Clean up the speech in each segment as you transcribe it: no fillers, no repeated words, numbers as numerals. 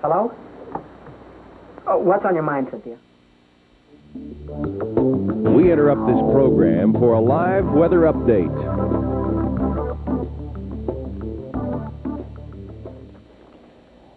Hello? Oh, what's on your mind, Cynthia? We interrupt this program for a live weather update.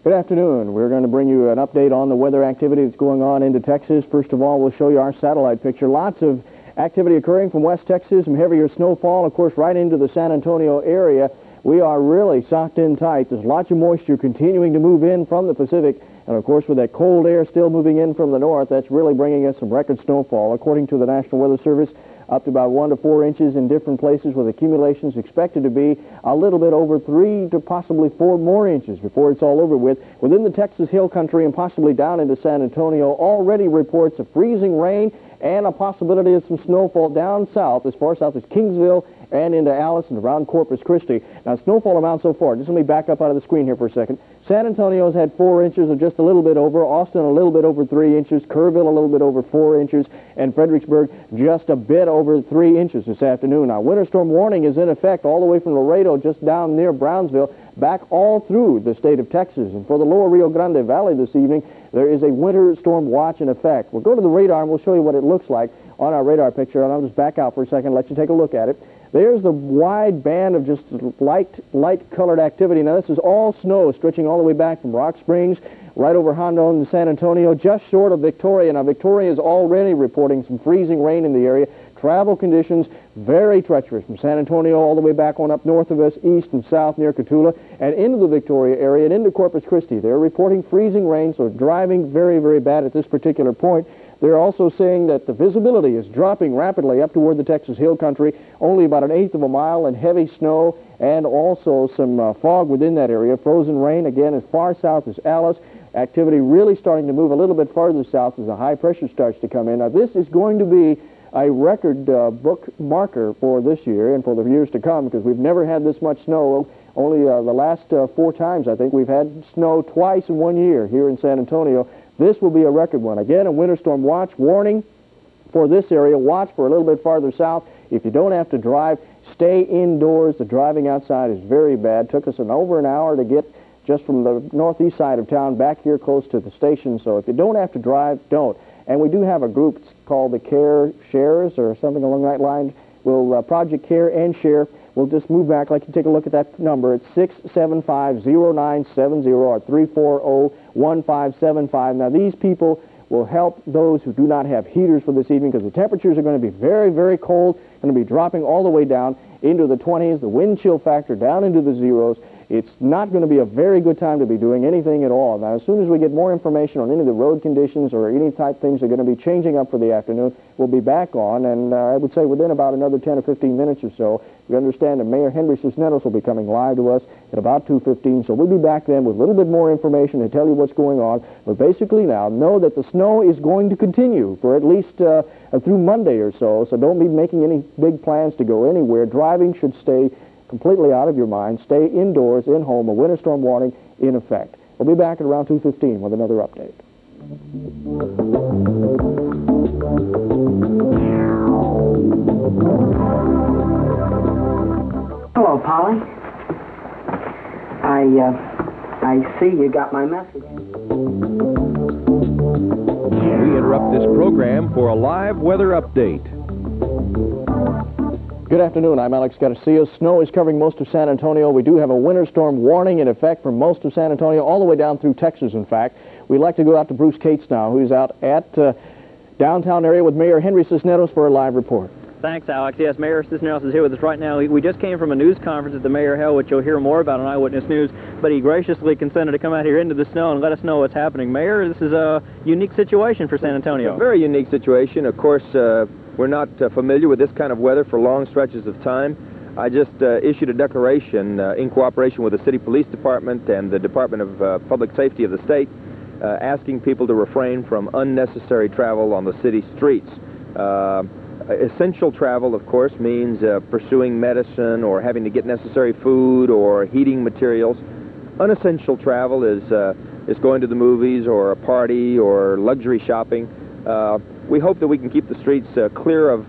Good afternoon. We're going to bring you an update on the weather activity that's going on into Texas. First of all, we'll show you our satellite picture. Lots of activity occurring from West Texas, some heavier snowfall, of course, right into the San Antonio area. We are really socked in tight. There's lots of moisture continuing to move in from the Pacific. And, of course, with that cold air still moving in from the north, that's really bringing us some record snowfall. According to the National Weather Service, up to about 1 to 4 inches in different places, with accumulations expected to be a little bit over 3 to possibly 4 more inches before it's all over with. Within the Texas Hill Country and possibly down into San Antonio, already reports of freezing rain and a possibility of some snowfall down south, as far south as Kingsville and into Alice and around Corpus Christi. Now, snowfall amount so far, just let me back up out of the screen here for a second. San Antonio's had 4 inches or just a little bit over, Austin a little bit over 3 inches, Kerrville a little bit over 4 inches, and Fredericksburg just a bit over 3 inches this afternoon. Now, winter storm warning is in effect all the way from Laredo just down near Brownsville, back all through the state of Texas. And for the lower Rio Grande Valley this evening, there is a winter storm watch in effect. We'll go to the radar and we'll show you what it looks like on our radar picture, and I'll just back out for a second and let you take a look at it. There's the wide band of just light-colored activity. Now, this is all snow stretching all the way back from Rock Springs, right over Hondo and San Antonio, just short of Victoria. Now, Victoria is already reporting some freezing rain in the area. Travel conditions very treacherous from San Antonio all the way back on up north of us, east and south near Cotulla, and into the Victoria area and into Corpus Christi. They're reporting freezing rain, so driving very, very bad at this particular point. They're also saying that the visibility is dropping rapidly up toward the Texas Hill Country, only about 1/8 of a mile, and heavy snow and also some fog within that area. Frozen rain, again, as far south as Alice. Activity really starting to move a little bit farther south as the high pressure starts to come in. Now, this is going to be a record book marker for this year and for the years to come, because we've never had this much snow. Only the last 4 times, I think, we've had snow twice in 1 year here in San Antonio. This will be a record one. Again, a winter storm watch warning for this area. Watch for a little bit farther south. If you don't have to drive, stay indoors. The driving outside is very bad. Took us over an hour to get just from the northeast side of town back here close to the station. So if you don't have to drive, don't. And we do have a group called the Care Shares or something along that line. We'll Project Care and Share. We'll just move back, like you take a look at that number. It's 675-0970 or 340-1575. Now, these people will help those who do not have heaters for this evening, because the temperatures are going to be very, very cold, going to be dropping all the way down into the 20s, the wind chill factor down into the zeros. It's not going to be a very good time to be doing anything at all. Now, as soon as we get more information on any of the road conditions or any type things that are going to be changing up for the afternoon, we'll be back on. And I would say within about another 10 or 15 minutes or so, we understand that Mayor Henry Cisneros will be coming live to us at about 2:15. So we'll be back then with a little bit more information to tell you what's going on. But basically now, know that the snow is going to continue for at least through Monday or so. So don't be making any big plans to go anywhere. Driving should stay completely out of your mind. Stay indoors, in home. A winter storm warning in effect. We'll be back at around 2:15 with another update. Hello, Polly. I see you got my message. We interrupt this program for a live weather update. Good afternoon. I'm Alex Garcia. Snow is covering most of San Antonio. We do have a winter storm warning in effect for most of San Antonio, all the way down through Texas, in fact. We'd like to go out to Bruce Cates now, who's out at downtown area with Mayor Henry Cisneros for a live report. Thanks, Alex. Yes, Mayor Cisneros is here with us right now. We just came from a news conference that the mayor held, which you'll hear more about on Eyewitness News, but he graciously consented to come out here into the snow and let us know what's happening. Mayor, this is a unique situation for San Antonio. A very unique situation. Of course, we're not familiar with this kind of weather for long stretches of time. I just issued a declaration in cooperation with the City Police Department and the Department of Public Safety of the state, asking people to refrain from unnecessary travel on the city streets. Essential travel, of course, means pursuing medicine or having to get necessary food or heating materials. Unessential travel is going to the movies or a party or luxury shopping. We hope that we can keep the streets clear of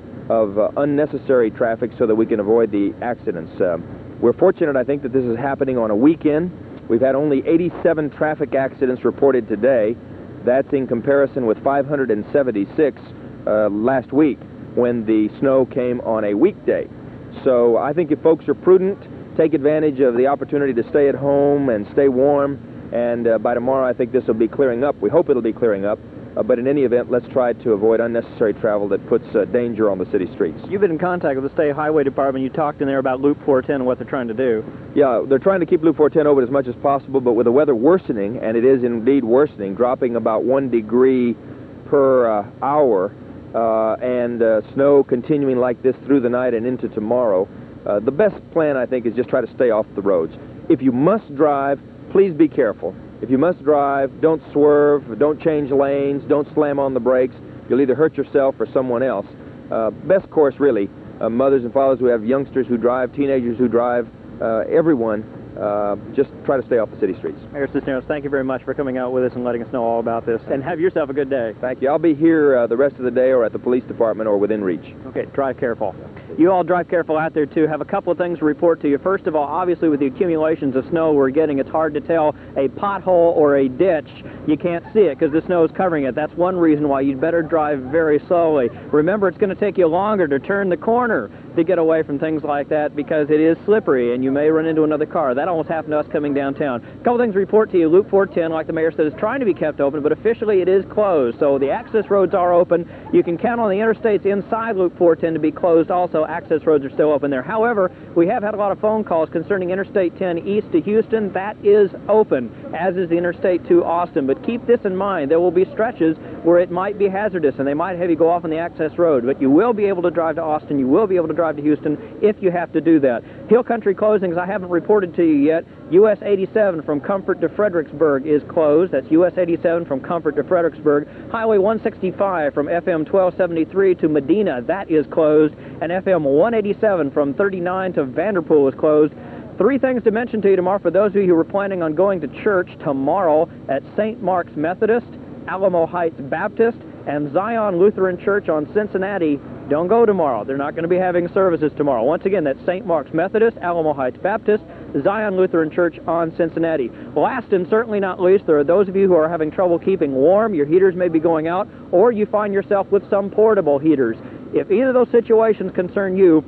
unnecessary traffic so that we can avoid the accidents. We're fortunate, I think, that this is happening on a weekend. We've had only 87 traffic accidents reported today. That's in comparison with 576 last week when the snow came on a weekday. So I think if folks are prudent, take advantage of the opportunity to stay at home and stay warm, and by tomorrow I think this will be clearing up. We hope it'll be clearing up. But in any event, let's try to avoid unnecessary travel that puts danger on the city streets. You've been in contact with the State Highway Department. You talked in there about Loop 410 and what they're trying to do. Yeah, they're trying to keep Loop 410 open as much as possible, but with the weather worsening, and it is indeed worsening, dropping about 1 degree per hour, and snow continuing like this through the night and into tomorrow, the best plan, I think, is just try to stay off the roads. If you must drive, please be careful. If you must drive, don't swerve, don't change lanes, don't slam on the brakes. You'll either hurt yourself or someone else. Best course, really, mothers and fathers who have youngsters who drive, teenagers who drive, everyone, just try to stay off the city streets. Mayor Cisneros, thank you very much for coming out with us and letting us know all about this. And have yourself a good day. Thank you. I'll be here the rest of the day or at the police department or within reach. Okay, drive careful. You all drive careful out there, too. Have a couple of things to report to you. First of all, obviously, with the accumulations of snow we're getting, it's hard to tell a pothole or a ditch. You can't see it because the snow is covering it. That's one reason why you'd better drive very slowly. Remember, it's going to take you longer to turn the corner to get away from things like that because it is slippery and you may run into another car. That almost happened to us coming downtown. A couple things to report to you. Loop 410, like the mayor said, is trying to be kept open, but officially it is closed. So the access roads are open. You can count on the interstates inside Loop 410 to be closed. Also, access roads are still open there. However, we have had a lot of phone calls concerning Interstate 10 east to Houston. That is open, as is the Interstate to Austin. But keep this in mind. There will be stretches where it might be hazardous and they might have you go off on the access road. But you will be able to drive to Austin. You will be able to drive to Houston if you have to do that. Hill Country closings I haven't reported to you yet. US 87 from Comfort to Fredericksburg is closed. That's US 87 from Comfort to Fredericksburg. Highway 165 from FM 1273 to Medina, that is closed. And FM 187 from 39 to Vanderpool is closed. Three things to mention to you tomorrow for those of you who are planning on going to church tomorrow at St. Mark's Methodist, Alamo Heights Baptist, and Zion Lutheran Church on Cincinnati. Don't go tomorrow. They're not going to be having services tomorrow. Once again, that's St. Mark's Methodist, Alamo Heights Baptist, Zion Lutheran Church on Cincinnati. Last and certainly not least, there are those of you who are having trouble keeping warm. Your heaters may be going out, or you find yourself with some portable heaters. If either of those situations concern you,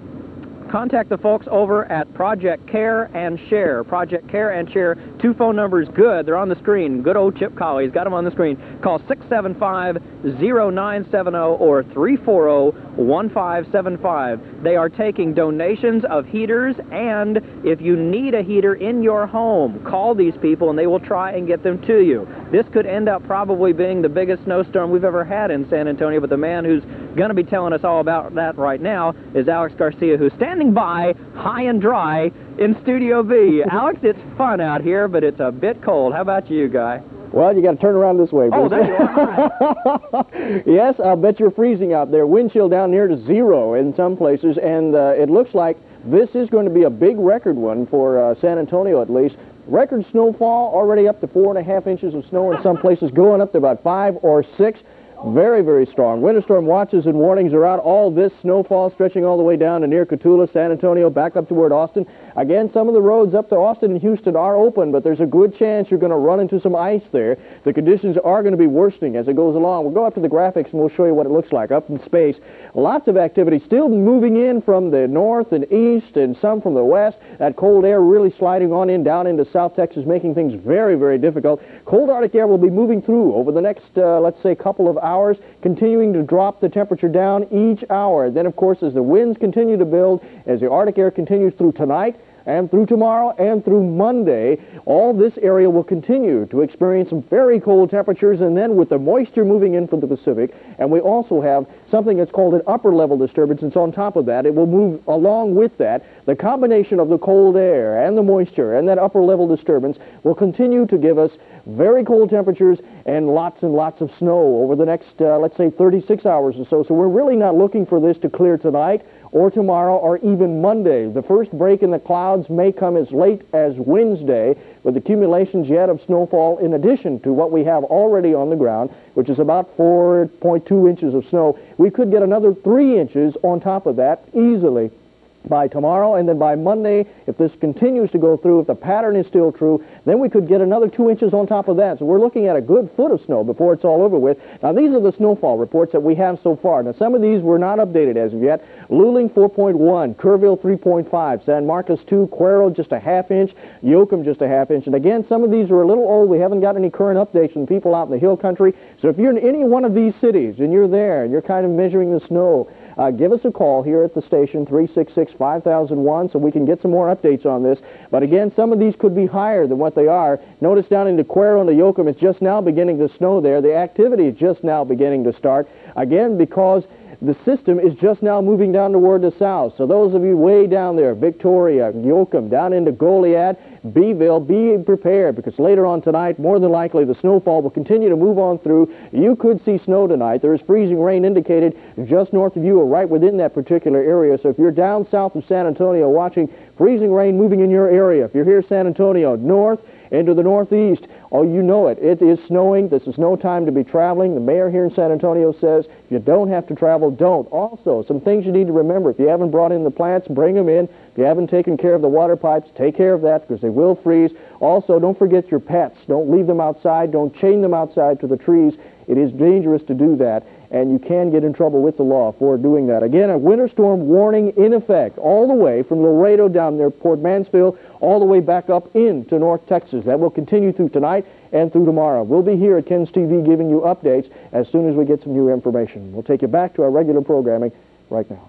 contact the folks over at Project Care and Share. Project Care and Share. Two phone numbers, good. They're on the screen. Good old Chip Colley. He's got them on the screen. Call 675-0970 or 340-1575. They are taking donations of heaters, and if you need a heater in your home, call these people and they will try and get them to you. This could end up probably being the biggest snowstorm we've ever had in San Antonio, but the man who's going to be telling us all about that right now is Alex Garcia, who's standing by, high and dry, in Studio B. Alex, it's fun out here, but it's a bit cold. How about you, Guy? Well, you got to turn around this way, Bruce. Oh, there you are. Yes, I'll bet you're freezing out there. Wind chill down near to 0 in some places, and it looks like this is going to be a big record one for San Antonio, at least. Record snowfall already up to 4.5 inches of snow in some places, going up to about 5 or 6. Very, very strong. Winter storm watches and warnings are out. All this snowfall stretching all the way down to near Cotulla, San Antonio, back up toward Austin. Again, some of the roads up to Austin and Houston are open, but there's a good chance you're going to run into some ice there. The conditions are going to be worsening as it goes along. We'll go up to the graphics and we'll show you what it looks like up in space. Lots of activity still moving in from the north and east and some from the west. That cold air really sliding on in down into South Texas, making things very, very difficult. Cold Arctic air will be moving through over the next, let's say, couple of hours, continuing to drop the temperature down each hour. Then, of course, as the winds continue to build, as the Arctic air continues through tonight, and through tomorrow and through Monday, all this area will continue to experience some very cold temperatures, and then with the moisture moving in from the Pacific, and we also have something that's called an upper level disturbance, and so on top of that, it will move along with that. The combination of the cold air and the moisture and that upper level disturbance will continue to give us very cold temperatures and lots of snow over the next, let's say, 36 hours or so. So we're really not looking for this to clear tonight or tomorrow or even Monday. The first break in the clouds may come as late as Wednesday with accumulations yet of snowfall in addition to what we have already on the ground, which is about 4.2 inches of snow. We could get another 3 inches on top of that easily. by tomorrow, and then by Monday, if this continues to go through, if the pattern is still true, then we could get another 2 inches on top of that. So we're looking at a good foot of snow before it's all over with. Now, these are the snowfall reports that we have so far. Now, some of these were not updated as of yet. Luling 4.1, Kerrville 3.5, San Marcos 2, Cuero just a ½ inch, Yoakum just a ½ inch. And again, some of these are a little old. We haven't got any current updates from people out in the hill country. So if you're in any one of these cities and you're there and you're kind of measuring the snow, give us a call here at the station, 366-5001, so we can get some more updates on this. But again, some of these could be higher than what they are. Notice down into Cuero and the Yoakum, it's just now beginning to snow there. The activity is just now beginning to start. Again, because the system is just now moving down toward the south. So those of you way down there, Victoria, Yoakum, down into Goliad, Beeville, be prepared, because later on tonight, more than likely, the snowfall will continue to move on through. You could see snow tonight. There is freezing rain indicated just north of you or right within that particular area. So if you're down south of San Antonio watching freezing rain moving in your area, if you're here San Antonio, north into the northeast, oh, you know it. It is snowing. This is no time to be traveling. The mayor here in San Antonio says if you don't have to travel, don't. Also, some things you need to remember. If you haven't brought in the plants, bring them in. If you haven't taken care of the water pipes, take care of that, because they will freeze. Also, don't forget your pets. Don't leave them outside. Don't chain them outside to the trees. It is dangerous to do that, and you can get in trouble with the law for doing that. Again, a winter storm warning in effect all the way from Laredo down there, Port Mansfield, all the way back up into North Texas. That will continue through tonight and through tomorrow. We'll be here at KENS TV giving you updates as soon as we get some new information. We'll take you back to our regular programming right now.